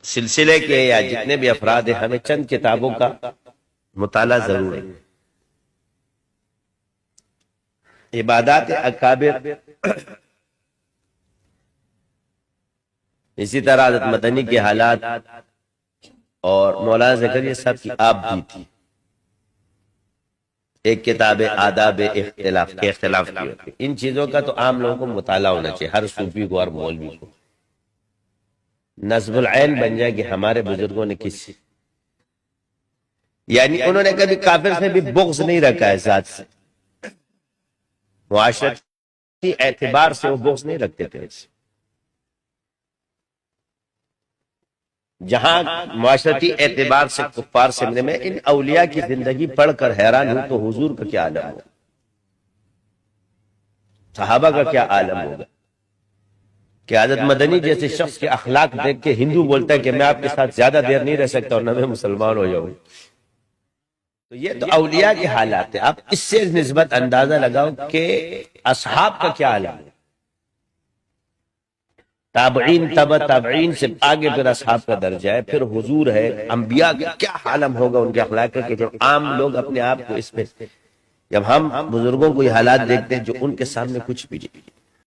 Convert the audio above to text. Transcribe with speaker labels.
Speaker 1: سلسلے کے یا جتنے بھی افراد ہیں ہمیں چند کتابوں کا مطالعہ ضرور ہے۔ عبادات اکابر، اسی طرح حضرت مدنی کے حالات اور مولانا زکریا صاحب کی آپ بھی تھی، ایک کتاب آداب اختلاف کے اختلاف کی ہوتی۔ ان چیزوں کا تو عام لوگوں کو مطالعہ ہونا چاہیے، ہر صوفی کو اور مولوی کو نصب العین بن جائے کہ ہمارے بزرگوں نے کس، یعنی انہوں نے کبھی کافر سے بھی بغض نہیں رکھا ہے، ذات سے معاشرتی اعتبار سے وہ بغض نہیں رکھتے تھے۔ جہاں معاشرتی اعتبار سے کفار سے ملے، میں ان اولیاء کی زندگی پڑھ کر حیران ہوں تو حضور کا کیا عالم ہوگا، صحابہ کا کیا عالم ہوگا کہ حضرت مدنی جیسے شخص کے اخلاق دیکھ کے ہندو بولتا ہے کہ میں آپ کے ساتھ زیادہ دیر نہیں رہ سکتا اور نہ میں مسلمان ہو جاؤں۔ تو یہ تو اولیاء کے حالات ہیں، آپ اس سے نسبت اندازہ لگاؤ کہ اصحاب کا کیا عالم ہے، تابعین تبع تابعین سے آگے پھر اصحاب کا درجہ ہے، پھر حضور ہے، انبیاء کا کیا عالم ہوگا ان کے اخلاق کا، کہ جب عام لوگ اپنے آپ کو اس میں، جب ہم بزرگوں کو یہ حالات دیکھتے ہیں جو ان کے سامنے کچھ بھی نہیں۔